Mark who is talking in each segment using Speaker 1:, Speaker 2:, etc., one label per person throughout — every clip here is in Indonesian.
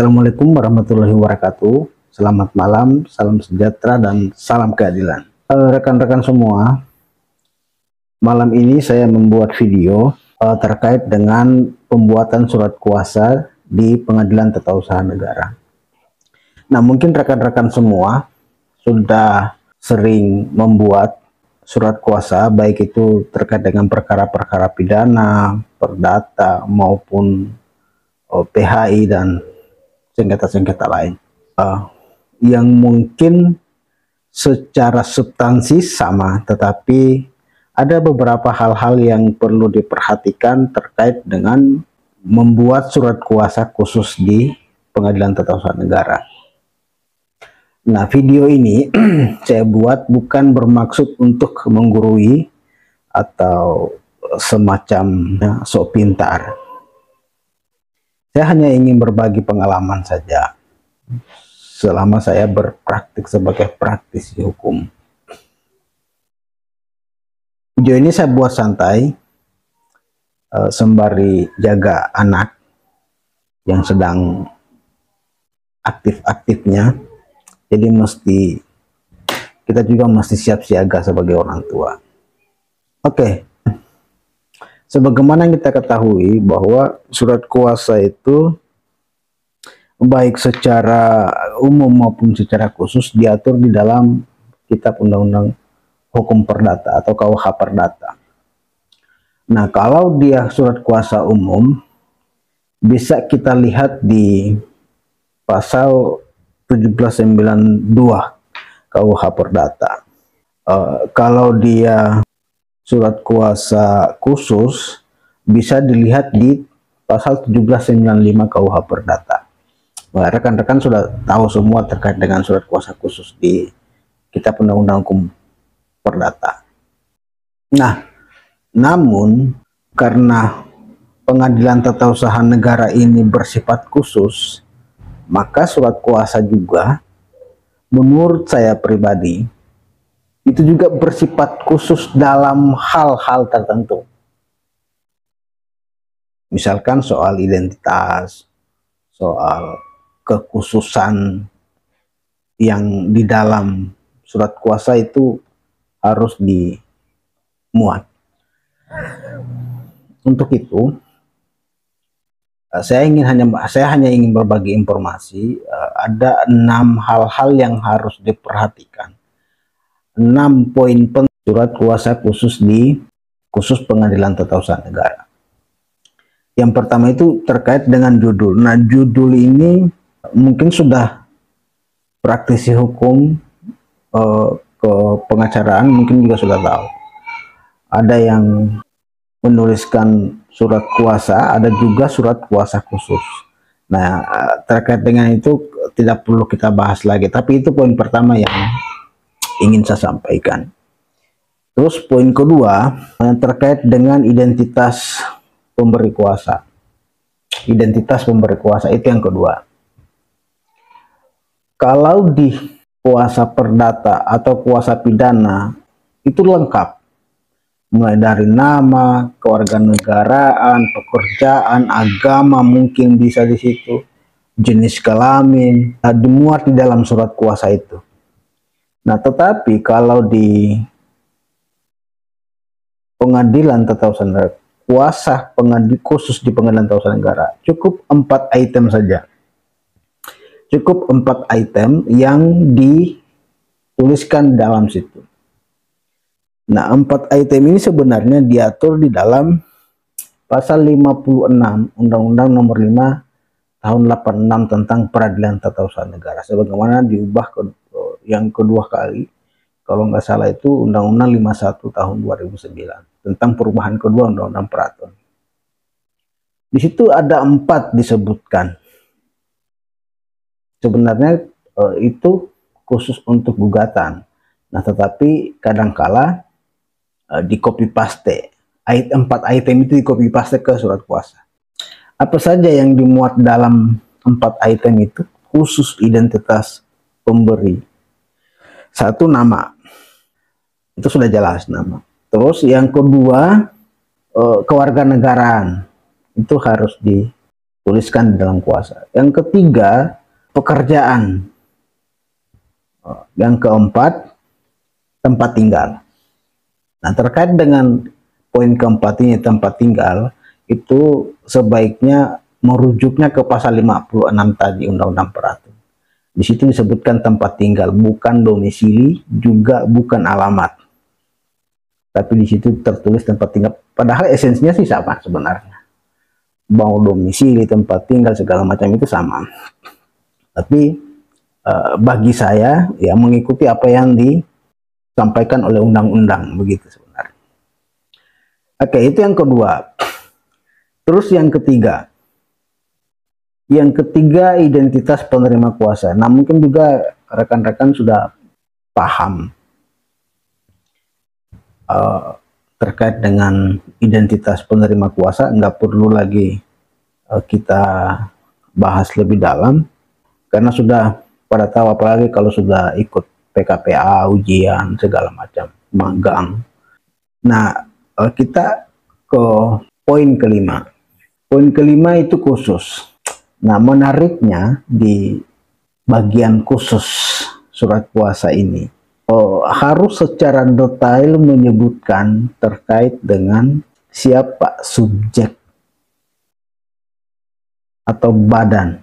Speaker 1: Assalamualaikum warahmatullahi wabarakatuh. Selamat malam, salam sejahtera dan salam keadilan. Rekan-rekan semua, malam ini saya membuat video terkait dengan pembuatan surat kuasa di Pengadilan Tata Usaha Negara. Nah, mungkin rekan-rekan semua sudah sering membuat surat kuasa, baik itu terkait dengan perkara-perkara pidana, perdata, maupun PHI dan sengketa-sengketa lain, yang mungkin secara substansi sama, tetapi ada beberapa hal-hal yang perlu diperhatikan terkait dengan membuat surat kuasa khusus di Pengadilan Tata Usaha Negara. Nah, video ini saya buat bukan bermaksud untuk menggurui atau semacam sok pintar. Saya hanya ingin berbagi pengalaman saja selama saya berpraktik sebagai praktisi hukum. Video ini saya buat santai sembari jaga anak yang sedang aktif-aktifnya. Jadi kita juga mesti siap siaga sebagai orang tua. Oke. Sebagaimana kita ketahui bahwa surat kuasa itu baik secara umum maupun secara khusus diatur di dalam Kitab Undang-Undang Hukum Perdata atau KUH Perdata. Nah, kalau dia surat kuasa umum, bisa kita lihat di pasal 1792 KUH Perdata. Kalau dia surat kuasa khusus, bisa dilihat di pasal 1795 KUH Perdata. Rekan-rekan sudah tahu semua terkait dengan surat kuasa khusus di Kitab Undang-Undang Hukum Perdata. Nah, namun karena Pengadilan Tata Usaha Negara ini bersifat khusus, maka surat kuasa juga menurut saya pribadi itu juga bersifat khusus dalam hal-hal tertentu. Misalkan soal identitas, soal kekhususan yang di dalam surat kuasa itu harus dimuat. Untuk itu, saya hanya ingin berbagi informasi. Ada 6 hal-hal yang harus diperhatikan. 6 poin penting surat kuasa khusus Pengadilan Tata Usaha Negara. Yang pertama itu terkait dengan judul. Nah, judul ini mungkin sudah praktisi hukum ke pengacaraan mungkin juga sudah tahu. Ada yang menuliskan surat kuasa, ada juga surat kuasa khusus. Nah, terkait dengan itu tidak perlu kita bahas lagi, tapi itu poin pertama yang ingin saya sampaikan. Terus poin kedua terkait dengan identitas pemberi kuasa. Identitas pemberi kuasa itu yang kedua. Kalau di kuasa perdata atau kuasa pidana itu lengkap, mulai dari nama, kewarganegaraan, pekerjaan, agama mungkin bisa di situ, jenis kelamin, dimuat di dalam surat kuasa itu. Nah, tetapi kalau di Pengadilan Tata Usaha Negara, kuasa khusus di Pengadilan Tata Usaha Negara, cukup 4 item saja. Cukup 4 item yang dituliskan dalam situ. Nah, 4 item ini sebenarnya diatur di dalam pasal 56 Undang-Undang Nomor 5 Tahun 86 tentang Peradilan Tata Usaha Negara. Sebagaimana diubah yang kedua kali, kalau nggak salah itu Undang-Undang 51 tahun 2009 tentang perubahan kedua Undang-Undang Peraton. Di situ ada 4 disebutkan. Sebenarnya itu khusus untuk gugatan. Nah, tetapi kadangkala di copy paste. 4 item itu di copy paste ke surat kuasa. Apa saja yang dimuat dalam 4 item itu? Khusus identitas pemberi. 1, nama. Itu sudah jelas nama. Terus yang kedua, kewarganegaraan. Itu harus tuliskan di dalam kuasa. Yang ketiga, pekerjaan. Yang keempat, tempat tinggal. Nah, terkait dengan poin keempat ini, tempat tinggal, itu sebaiknya merujuknya ke pasal 56 tadi Undang-Undang Peratur. Di situ disebutkan tempat tinggal, bukan domisili, juga bukan alamat. Tapi di situ tertulis tempat tinggal. Padahal esensinya sih sama sebenarnya. Mau domisili, tempat tinggal, segala macam itu sama. Tapi bagi saya ya mengikuti apa yang disampaikan oleh undang-undang begitu sebenarnya. Oke, itu yang kedua. Terus yang ketiga. Yang ketiga, identitas penerima kuasa. Nah, mungkin juga rekan-rekan sudah paham terkait dengan identitas penerima kuasa, nggak perlu lagi kita bahas lebih dalam karena sudah pada tahu, apalagi kalau sudah ikut PKPA, ujian segala macam, magang. Nah, kita ke poin kelima. Poin kelima itu khusus. Nah, menariknya di bagian khusus surat kuasa ini harus secara detail menyebutkan terkait dengan siapa subjek atau badan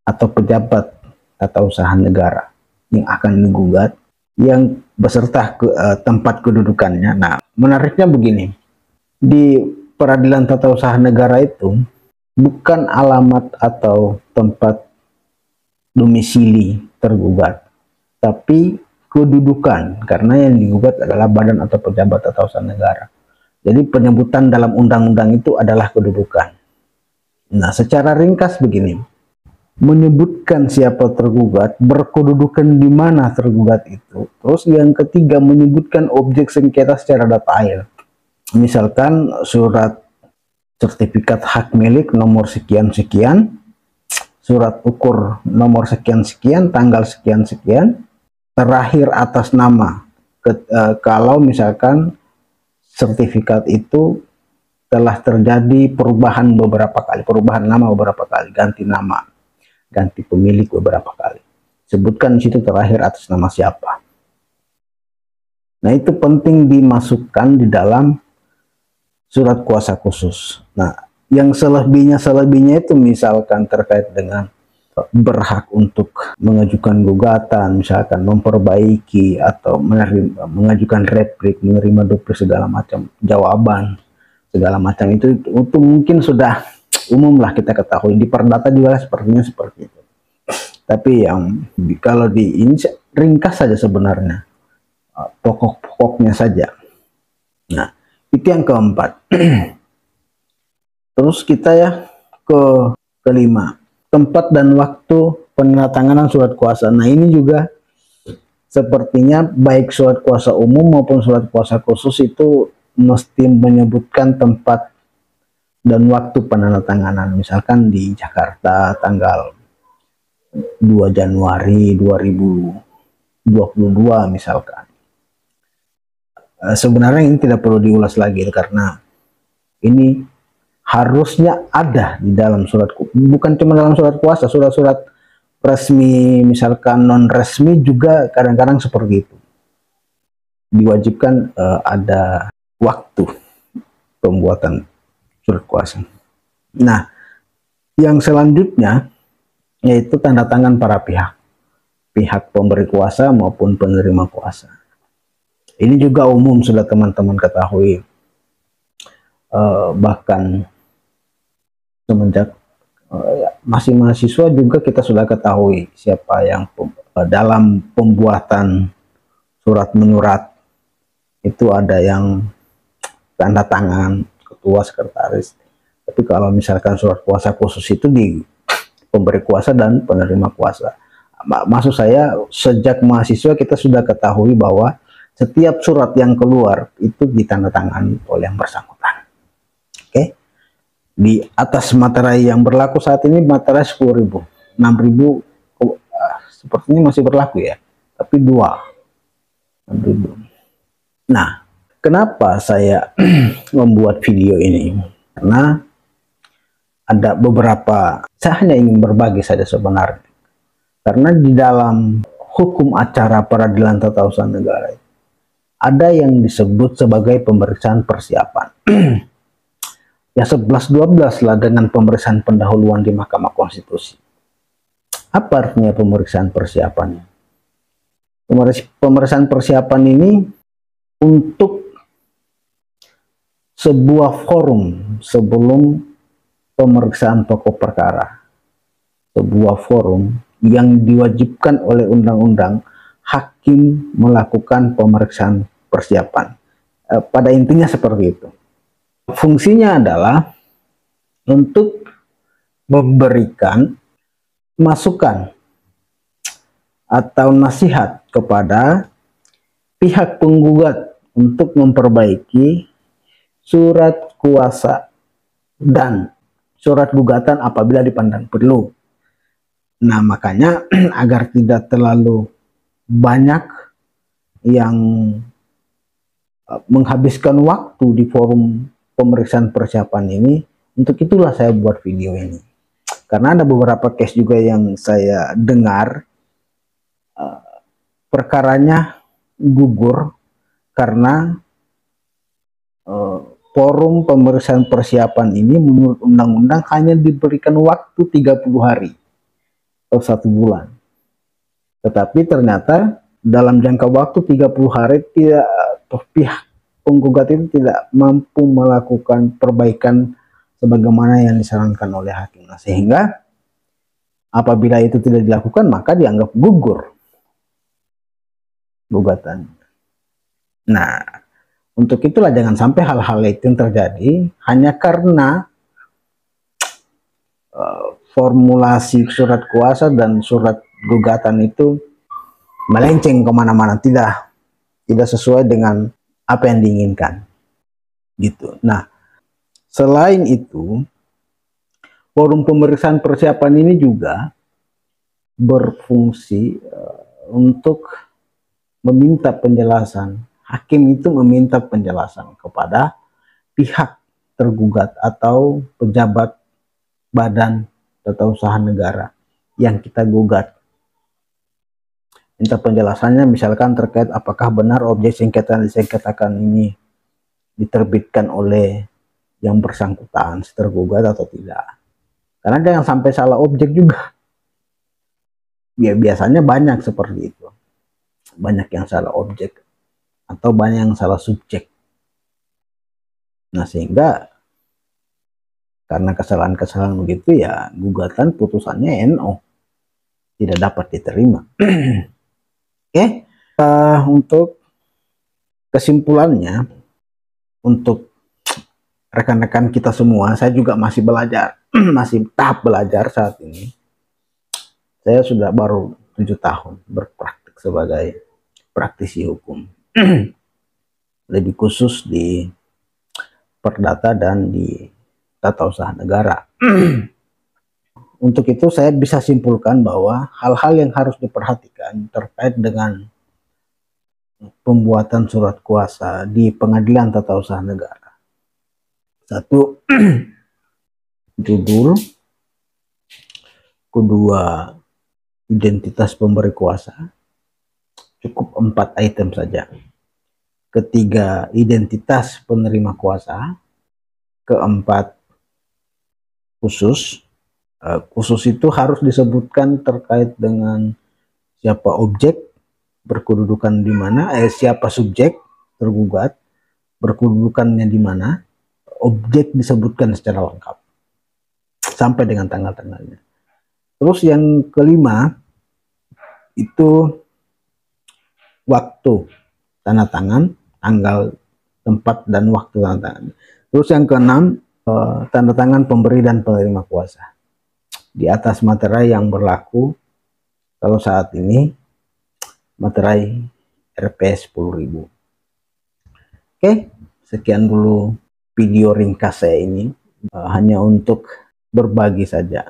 Speaker 1: atau pejabat tata usaha negara yang akan digugat, yang beserta tempat kedudukannya. Nah, menariknya begini, di peradilan tata usaha negara itu bukan alamat atau tempat domisili tergugat, tapi kedudukan, karena yang digugat adalah badan atau pejabat tata usaha negara. Jadi penyebutan dalam undang-undang itu adalah kedudukan. Nah, secara ringkas begini, menyebutkan siapa tergugat, berkedudukan di mana tergugat itu. Terus yang ketiga, menyebutkan objek sengketa secara detail. Misalkan surat sertifikat hak milik nomor sekian-sekian, surat ukur nomor sekian-sekian, tanggal sekian-sekian, terakhir atas nama. Kalau misalkan sertifikat itu telah terjadi perubahan beberapa kali, perubahan nama beberapa kali, ganti nama, ganti pemilik beberapa kali. Sebutkan di situ terakhir atas nama siapa. Nah, itu penting dimasukkan di dalam surat kuasa khusus. Nah, yang selebihnya itu misalkan terkait dengan berhak untuk mengajukan gugatan, misalkan memperbaiki atau mengajukan replik, menerima duplik segala macam, jawaban segala macam itu mungkin sudah umum lah kita ketahui, di perdata juga sepertinya seperti itu. Tapi yang kalau di ini ringkas saja sebenarnya, pokok-pokoknya saja. Nah, itu yang keempat. Terus kita ya ke kelima, tempat dan waktu penandatanganan surat kuasa. Nah, ini juga sepertinya baik surat kuasa umum maupun surat kuasa khusus itu mesti menyebutkan tempat dan waktu penandatanganan. Misalkan di Jakarta tanggal 2 Januari 2022 misalkan. Sebenarnya ini tidak perlu diulas lagi karena ini harusnya ada di dalam surat, bukan cuma dalam surat kuasa, surat-surat resmi misalkan non resmi juga kadang-kadang seperti itu. Diwajibkan ada waktu pembuatan surat kuasa. Nah, yang selanjutnya yaitu tanda tangan para pihak pemberi kuasa maupun penerima kuasa. Ini juga umum sudah teman-teman ketahui, bahkan semenjak masih mahasiswa juga kita sudah ketahui siapa yang dalam pembuatan surat menyurat itu ada yang tanda tangan ketua, sekretaris. Tapi kalau misalkan surat kuasa khusus itu di pemberi kuasa dan penerima kuasa. Maksud saya, sejak mahasiswa kita sudah ketahui bahwa setiap surat yang keluar itu ditandatangani oleh yang bersangkutan. Oke. Di atas materai yang berlaku saat ini, materai 10.000, 6.000 sepertinya masih berlaku ya, tapi 6.000. Nah, kenapa saya membuat video ini? Karena ada beberapa, saya hanya ingin berbagi saja sebenarnya. Karena di dalam hukum acara peradilan tata usaha negara ada yang disebut sebagai pemeriksaan persiapan. Ya 11-12 lah dengan pemeriksaan pendahuluan di Mahkamah Konstitusi. Apa artinya pemeriksaan persiapannya? Pemeriksaan persiapan ini untuk sebuah forum sebelum pemeriksaan pokok perkara. Sebuah forum yang diwajibkan oleh undang-undang hakim melakukan pemeriksaan persiapan. Pada intinya seperti itu. Fungsinya adalah untuk memberikan masukan atau nasihat kepada pihak penggugat untuk memperbaiki surat kuasa dan surat gugatan apabila dipandang perlu. Nah, makanya agar tidak terlalu banyak yang menghabiskan waktu di forum pemeriksaan persiapan ini, untuk itulah saya buat video ini. Karena ada beberapa case juga yang saya dengar perkaranya gugur karena forum pemeriksaan persiapan ini menurut undang-undang hanya diberikan waktu 30 hari atau 1 bulan. Tetapi ternyata dalam jangka waktu 30 hari tidak, pihak penggugat itu tidak mampu melakukan perbaikan sebagaimana yang disarankan oleh hakim. Nah, sehingga apabila itu tidak dilakukan maka dianggap gugur gugatan. Nah, untuk itulah jangan sampai hal-hal itu yang terjadi hanya karena formulasi surat kuasa dan surat gugatan itu melenceng kemana-mana, tidak sesuai dengan apa yang diinginkan gitu. Nah, selain itu forum pemeriksaan persiapan ini juga berfungsi untuk meminta penjelasan. Hakim itu meminta penjelasan kepada pihak tergugat atau pejabat badan tata usaha negara yang kita gugat. Minta penjelasannya misalkan terkait apakah benar objek sengketa disengketakan ini diterbitkan oleh yang bersangkutan si tergugat atau tidak. Karena jangan sampai salah objek juga. Ya, biasanya banyak seperti itu. Banyak yang salah objek atau banyak yang salah subjek. Nah, sehingga karena kesalahan-kesalahan begitu ya gugatan putusannya NO, tidak dapat diterima. Oke, untuk kesimpulannya, untuk rekan-rekan kita semua, saya juga masih belajar, masih tahap belajar saat ini. Saya sudah baru 7 tahun berpraktik sebagai praktisi hukum, lebih khusus di perdata dan di tata usaha negara. Untuk itu saya bisa simpulkan bahwa hal-hal yang harus diperhatikan terkait dengan pembuatan surat kuasa di pengadilan tata usaha negara. 1, judul. 2, identitas pemberi kuasa. Cukup 4 item saja. 3, identitas penerima kuasa. 4, khusus. Khusus itu harus disebutkan terkait dengan siapa objek, berkedudukan di mana, siapa subjek tergugat, berkedudukannya di mana, objek disebutkan secara lengkap sampai dengan tanggal-tanggalnya. Terus yang 5 itu waktu tanda tangan, tanggal, tempat dan waktu tanda tangan. Terus yang 6 tanda tangan pemberi dan penerima kuasa di atas materai yang berlaku. Kalau saat ini materai RP 10.000. Oke, sekian dulu video ringkas saya ini, hanya untuk berbagi saja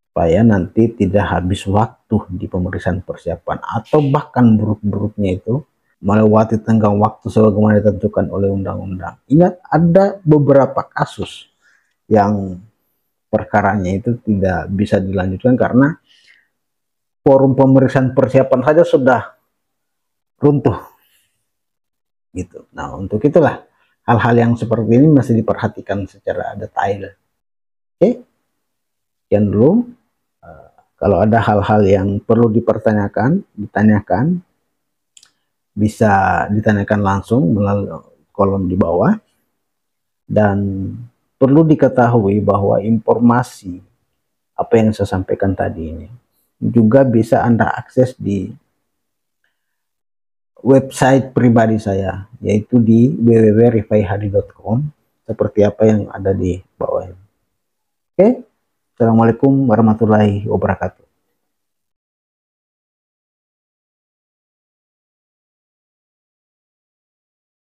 Speaker 1: supaya nanti tidak habis waktu di pemeriksaan persiapan atau bahkan buruk-buruknya itu melewati tenggang waktu sebagaimana ditentukan oleh undang-undang. Ingat, ada beberapa kasus yang perkaranya itu tidak bisa dilanjutkan karena forum pemeriksaan persiapan saja sudah runtuh gitu. Nah, untuk itulah hal-hal yang seperti ini masih diperhatikan secara detail. Oke, sekian dulu. Kalau ada hal-hal yang perlu ditanyakan, bisa ditanyakan langsung melalui kolom di bawah. Dan perlu diketahui bahwa informasi apa yang saya sampaikan tadi ini juga bisa Anda akses di website pribadi saya, yaitu di www.rifaihadi.com, seperti apa yang ada di bawah ini. Oke, Assalamualaikum warahmatullahi wabarakatuh.